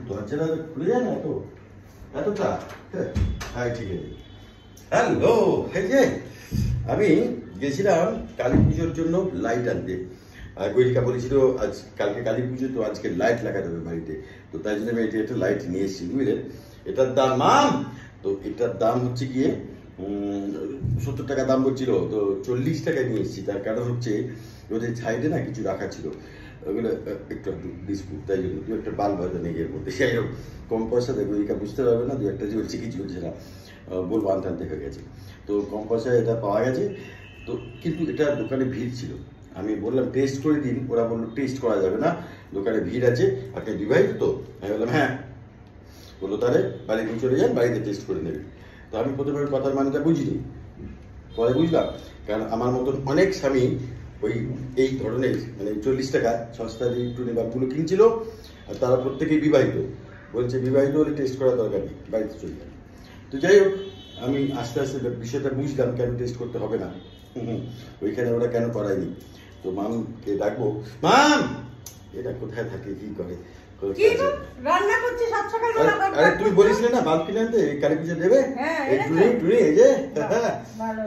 দরজাটা খুলে যায় না এত এতটা। হ্যাঁ ঠিক আছে। হ্যালো, এই যে আমি গেছিলাম কালী পুজোর জন্য লাইট আনতে। আর গৈরিকা বলেছিল আজ কালকে কালী পুজো, তো আজকে লাইট লাগাতে হবে বাড়িতে। তো তাই জন্য আমি এটা একটা লাইট নিয়ে এসেছি, বুঝলেন। এটার দাম মাম, তো এটার দাম হচ্ছে গিয়ে 70 টাকা দাম বলছিল, তো 40 টাকায় নিয়ে এসেছি। তার কারণ হচ্ছে ওদের সাইডে না কিছু রাখা ছিল, ওগুলো একটু ডিসপুট, তাই জন্য দু একটা বাল্ব হয়তো নেই এর মধ্যে। সেই হোক, কম পয়সা দেবে গৈরিকা বুঝতে পারবে না, দু একটা জ্বলছে কি জ্বলছে না বলবো, আনতে আনতে হয়ে গেছে। তো কম পয়সায় এটা পাওয়া গেছে। তো কিন্তু এটা দোকানে ভিড় ছিল, আমি বললাম টেস্ট করে দিন, ওরা বললো টেস্ট করা যাবে না, দোকানে ভিড় আছে। আপনি বিবাহিত তো? আমি বললাম হ্যাঁ। বললো তাহলে বাড়িতে চলে যান, বাড়িতে টেস্ট করে নেবেন। তো আমি প্রথমে কথার মানেটা বুঝিনি, পরে বুঝলাম। কারণ আমার মতন অনেক স্বামী ওই এই ধরনের মানে 40 টাকা সস্তা দিয়ে একটু বাল্বগুলো কিনছিল, আর তারা প্রত্যেকেই বিবাহিত। বলছে বিবাহিত হলে টেস্ট করার দরকার নেই, বাড়িতে চলে যান। তো যাই হোক, আমি আস্তে আস্তে বিষয়টা বুঝলাম কেন টেস্ট করতে হবে না, ওইখানে ওরা কেন করায়নি। তো মামকে ডাকবো। মাম, এটা কোথায় থাকে, কি করে? আরে তুই বলিসলে না বাল্ব কিনে আনতে, কালী পুজো দেবে। এই টুনি টুনি, এই যে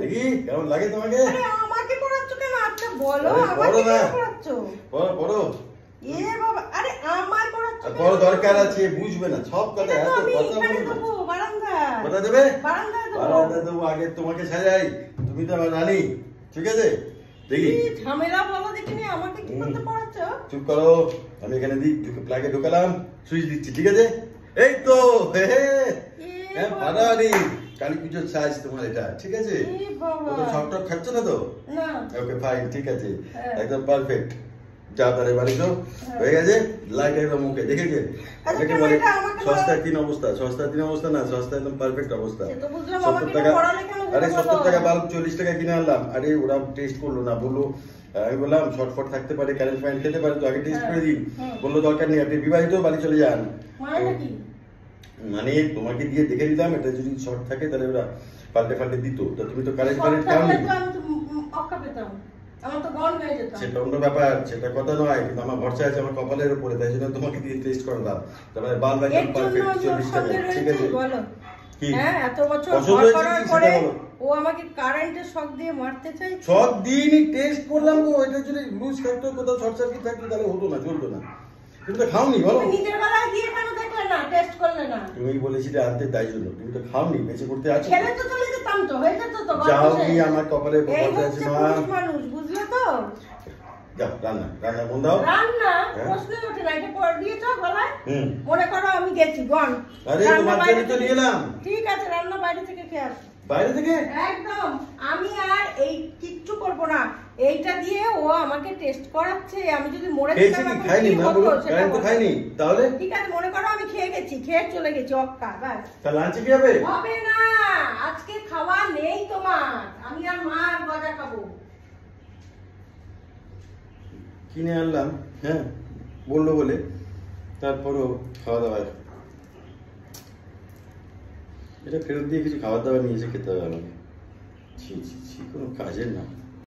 দেখি কেমন লাগে তোমাকে। পড়ো পড়ো, দরকার আছে, বুঝবে না সব কথা। এত কথা বলবে, কথা দেবে বারান্দা দেবো। আগে তোমাকে সাজাই, তুমি তো আমার রানী, ঠিক আছে? দেখি ঝামেলা বলো দেখিনি, আমাকে কি করতে পড়াচ্ছ? চুপ করো, আমি এখানে প্লাগে ঢোকালাম, সুইচ দিচ্ছি, ঠিক আছে? এই তো হ্যাঁ, বানানি কালী পুজোর সাইজ তোমার এটা, ঠিক আছে? তো শক টক খাচ্ছ না তো? ওকে ফাইন, ঠিক আছে, একদম পারফেক্ট। যা তারে বাড়ি যাও, হয়ে গেছে। লাইট একদম মুখে দেখেছেন, এটাকে বলে সস্তায় তিন অবস্থা। সস্তায় তিন অবস্থা না, সস্তা একদম পারফেক্ট অবস্থা। 70 টাকা, আরে 70 টাকা বাল্ব 40 টাকা কিনে আনলাম। আরে ওরা টেস্ট করলো না, বললো, আমি বললাম শর্টফট থাকতে পারে, কারেন্ট ফাইন খেতে পারে, তো আগে টেস্ট করে দিন। বললো দরকার নেই, আপনি বিবাহিত, বাড়ি চলে যান। মানে তোমাকে দিয়ে দেখে দিলাম, এটা যদি শর্ট থাকে তাহলে ওরা পাল্টে পাল্টে দিত। তো তুমি তো কারেন্ট ফাইন খাওনি, সেটা অন্য ব্যাপার, সেটা কথা নয়। কিন্তু আমার ভরসা আছে আমার কপালের উপরে, তাই জন্য তোমাকে দিয়ে টেস্ট করলাম। তারপরে বাল্ব একদম পারফেক্ট 40 টাকা, ঠিক আছে? কি এত বছর করার পরে ও আমাকে কারেন্টের শক দিয়ে মারতে চাই? সব দিনই টেস্ট করলাম গো, এটা যদি লুজ থাকতো, কোথাও শর্ট সার্কিট থাকতো, তাহলে হতো না, চলতো না। তুমি তো খাওনি, বলো। নিজের বেলায় দিয়ে কেন দেখলে না, টেস্ট করলে না? তুমি বলেছিলে আনতে, তাই জন্য। তুমি তো খাওনি, বেঁচে করতে আছো। খেলে তো চলে যেতাম, তো হয়ে যেত তো। যাও কি আমার কপালে বসে আছে মা, মানুষ, বুঝলে তো? যাও রান্না রান্না মন দাও। রান্না প্রশ্নই ওঠে না, এটা পড় দিয়েছো গলায়। মনে করো আমি গেছি গন, আরে তোমার জন্য তো নিলাম। ঠিক আছে, রান্না বাইরে থেকে খেয়ে আসো। বাইরে থেকে? একদম। আমি আর এই কিচ্ছু করব না, এইটা দিয়ে ও আমাকে টেস্ট করাচ্ছে। আমি যদি মরে যেতাম, খাইনি না, বলো কারেন্ট তো খাইনি, তাহলে ঠিক আছে, মনে করো আমি খেয়ে গেছি, খেয়ে চলে গেছি অক্কা, বাস। তা লাঞ্চে কি হবে? হবে না, আজকে খাওয়া নেই তোমার, আমি আর মা আর গজা খাবো। কিনে আনলাম, হ্যাঁ বললো বলে, তারপরও খাওয়া দাওয়া, এটা ফেরত দিয়ে কিছু খাবার দাবার নিয়ে এসে খেতে হবে আমাকে। ছি ছি ছি, কোনো কাজের না।